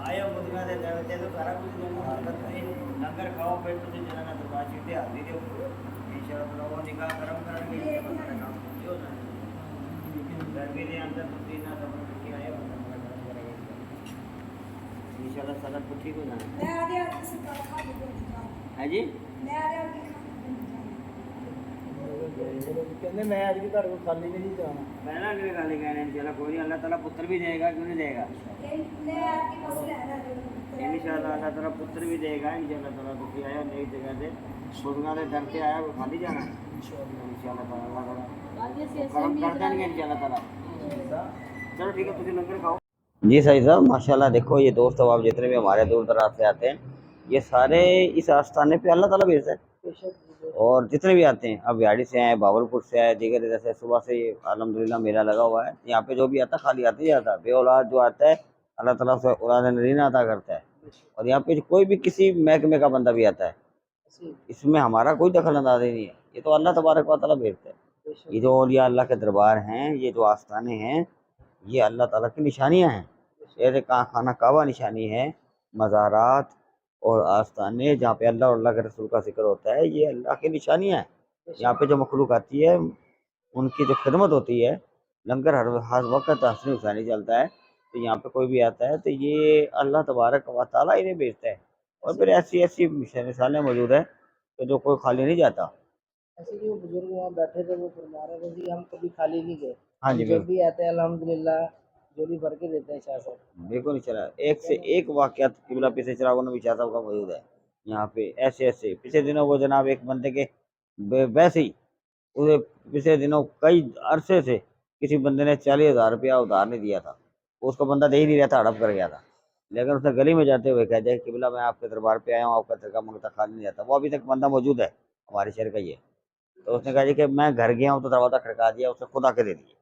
आया मुद्रा दे देवते तो सारा कुछ देना करते लंगर खाओ पेट तुझे जलाना तो बाजी पे हाथी दे ईश्वर प्रभु निकाह कर्म करेंगे हमारा काम जो ना गर्मी के अंदर बुद्धि ना सब की आए ईश्वर सारा कुछ ठीक हो जाना मैं आ गया किसी का खा के है जी मैं आ गया कि कहते मैं आज भी घर को खाली नहीं जाना पहला भी गाली कहने चला कोई नहीं अल्लाह ताला पुत्र भी देगा क्यों नहीं देगा मैं आपके मसले है ना इंशाल्लाह अल्लाह ताला पुत्र भी देगा इंशाल्लाह ताला तो किया है नई जगह से बुजुर्गों के दर से आया वो खाली जाना है इंशाल्लाह ताला अल्लाह ताला करम कर देंगे इंशाल्लाह ताला चलो ठीक है तुझे लंगर खाओ जी सही साहब माशाल्लाह देखो ये दोस्त अब आप जितने भी हमारे दूर दराज से आते हैं ये सारे इस आस्थाने पे अल्लाह ताला भेजता है और जितने भी आते हैं अब बिहाड़ी से आए बावलपुर से आए दीगर जैसे सुबह से ये अल्हम्दुलिल्लाह मेला लगा हुआ है यहाँ पे जो भी आता खाली आते ही आता बे औलाद जो आता है अल्लाह ताला से औलाद नरीना अता करता है और यहाँ पे कोई भी किसी महकमे का बंदा भी आता है इसमें हमारा कोई दखल अंदाजी नहीं है ये तो अल्लाह तबारक व तआला भेजता है ये जो औलिया अल्लाह के दरबार हैं ये जो आस्थाने हैं ये अल्लाह ताला की निशानियाँ हैं जैसे खाना काबा निशानी है मज़ारात और आस्थाने जहाँ पे अल्लाह और अल्लाह के रसूल का जिक्र होता है ये अल्लाह की निशानियाँ हैं यहाँ पे जो मखलूक आती है उनकी जो खिदमत होती है लंगर हर वक्त हंसनी हुसैनी चलता है तो यहाँ पे कोई भी आता है तो ये अल्लाह तबारक व तआला इन्हें भेजता है और फिर ऐसी ऐसी मिसालें मौजूद है कि जो कोई खाली नहीं जाता ऐसे जो बुजुर्ग वहाँ बैठे थे वो फरमा रहे थे कि हम कभी खाली नहीं गए हाँ जी जब भी आते हैं अल्हम्दुलिल्लाह जोड़ी भर के देते हैं शाह साहब बिल्कुल नहीं चला एक से एक वाक़यात किबला पीछे चिरागों में शाह साहब का मौजूद है यहाँ पे ऐसे ऐसे पिछले दिनों वो जनाब एक बंदे के वैसे ही उसे पिछले दिनों कई अरसे से किसी बंदे ने 40,000 रुपया उधार नहीं दिया था उसको बंदा दे ही नहीं रहा था हड़प कर गया था लेकिन उसने गली में जाते हुए कह दिया कि किबला मैं आपके दरबार पे आया हूँ आपका तरीका मंगता खाली नहीं जाता वो अभी तक बंदा मौजूद है हमारे शहर का ही है तो उसने कहा जी कि मैं घर गया हूँ तो दरवाज़ा खड़का दिया उसने खुद आके दे दिया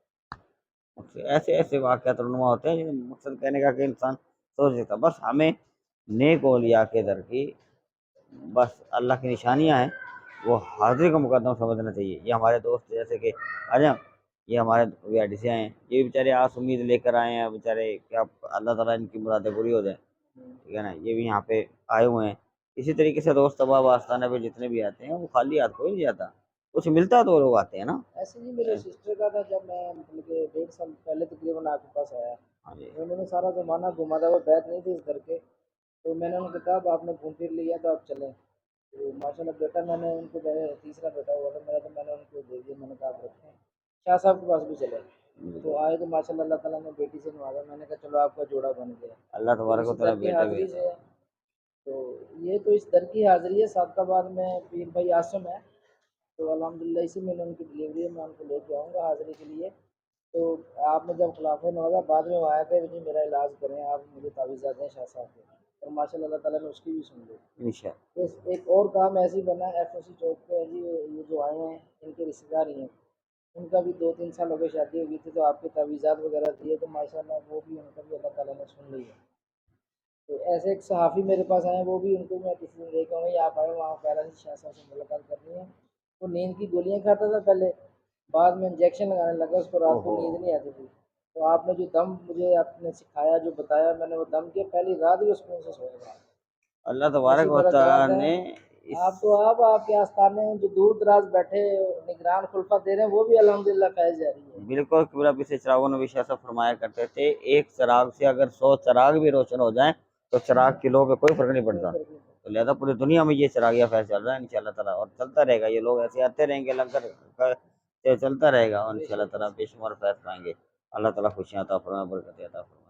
ऐसे ऐसे वाक़यात रुनुमा होते हैं मकसद कहने का कि इंसान सोच सकता बस हमें नेक औलिया के दर की बस अल्लाह की निशानियाँ हैं वो हाज़िरी का मुकद्दम समझना चाहिए ये हमारे दोस्त जैसे कि आजम ये हमारे बिहाड़ी से आए हैं ये बेचारे आस उम्मीद लेकर आए हैं बेचारे क्या अल्लाह ताला इनकी मुरादें पूरी हो जाए ठीक है ना ये भी यहाँ पे आए हुए हैं इसी तरीके से दोस्त अहबाब आस्थाना पे जितने भी आते हैं वो खाली हाथ कोई नहीं जाता कुछ मिलता है तो वो लोग आते हैं ना ऐसे ही मेरे सिस्टर का था जब मैं मतलब कि 1.5 साल पहले तकरीबन आपके पास आया हाँ जी उन्होंने सारा ज़माना घुमा था वो बैठ नहीं थी इस घर के तो मैंने उनको कहा अब आपने घूम फिर लिया तो आप चलें तो माशाल्लाह बेटा मैंने उनको मेरे तीसरा बेटा हुआ था मेरा तो मैंने उनको दे दिया मैंने कहा आप रखें शाह साहब के पास भी चले तो आए तो माशाल्लाह अल्लाह ताला ने बेटी से नवाजा मैंने कहा चलो आपका जोड़ा बन गया अल्लाह तो तबारक इस व तआला दर की बेटा हाज़िरी भेजता से तो ये तो इस दर की हाज़िरी है सादाबाद में पीर भाई आसिम है तो अल्हम्दुलिल्लाह इसी महीने उनकी डिलीवरी है मैं उनको लेके आऊँगा हाज़िरी के लिए तो आपने जब खिलाफ नवाजा बाद में वो आया कि जी मेरा इलाज करें आप मुझे तावीज़ात दें शाह साहब के और माशाल्लाह अल्लाह ताला ने उसकी भी सुन ली है इंशाअल्लाह एक और काम ऐसे ही बना है FOC चौक पे है जी ये जो आए हैं इनके रिश्तेदार ही हैं उनका भी 2-3 साल हो गए शादी हो गई थी तो आपके तावीज़ात वगैरह दिए तो माशाल्लाह वो भी उनका भी अल्लाह ताला ने सुन ली है तो ऐसे एक सहाफ़ी मेरे पास आए वो भी उनको मैं किसी दिन लेके आऊँगा आप आए वहाँ कह रहा था शाह साहब से मुलाकात करनी है वो नींद की गोलियाँ खाता था पहले बाद में इंजेक्शन लगाने लगा उसको रात को नींद नहीं आती थी तो आपने जो दम मुझे आपने सिखाया जो बताया मैंने वो दम किया पहली रात ही वो सुकून से सोया अल्लाह ऐसी तबारक व बरक़ात तआला है ने आप तो आप आपके आस्थाने जो दूर दराज बैठे निगरान खुलफा दे रहे हैं वो भी अल्हम्दुलिल्लाह फैज़ जारी है बिल्कुल किबला पीछे चिरागों ने भी ऐसा फरमाया करते थे एक चिराग से अगर 100 चिराग भी रोशन हो जाएं तो चिराग की लो पे कोई फर्क नहीं कोई पड़ता फर्क नहीं तो लिहाजा पूरी दुनिया में ये चिरागिया फैज चल रहा है इंशाल्लाह ताला और चलता रहेगा ये लोग ऐसे आते रहेंगे लंगर चलता रहेगा और पड़ता इंशाल्लाह ताला बेशुमार फैज पाएंगे अल्लाह ताला खुशियां अता फरमाए बरकत अता फरमाए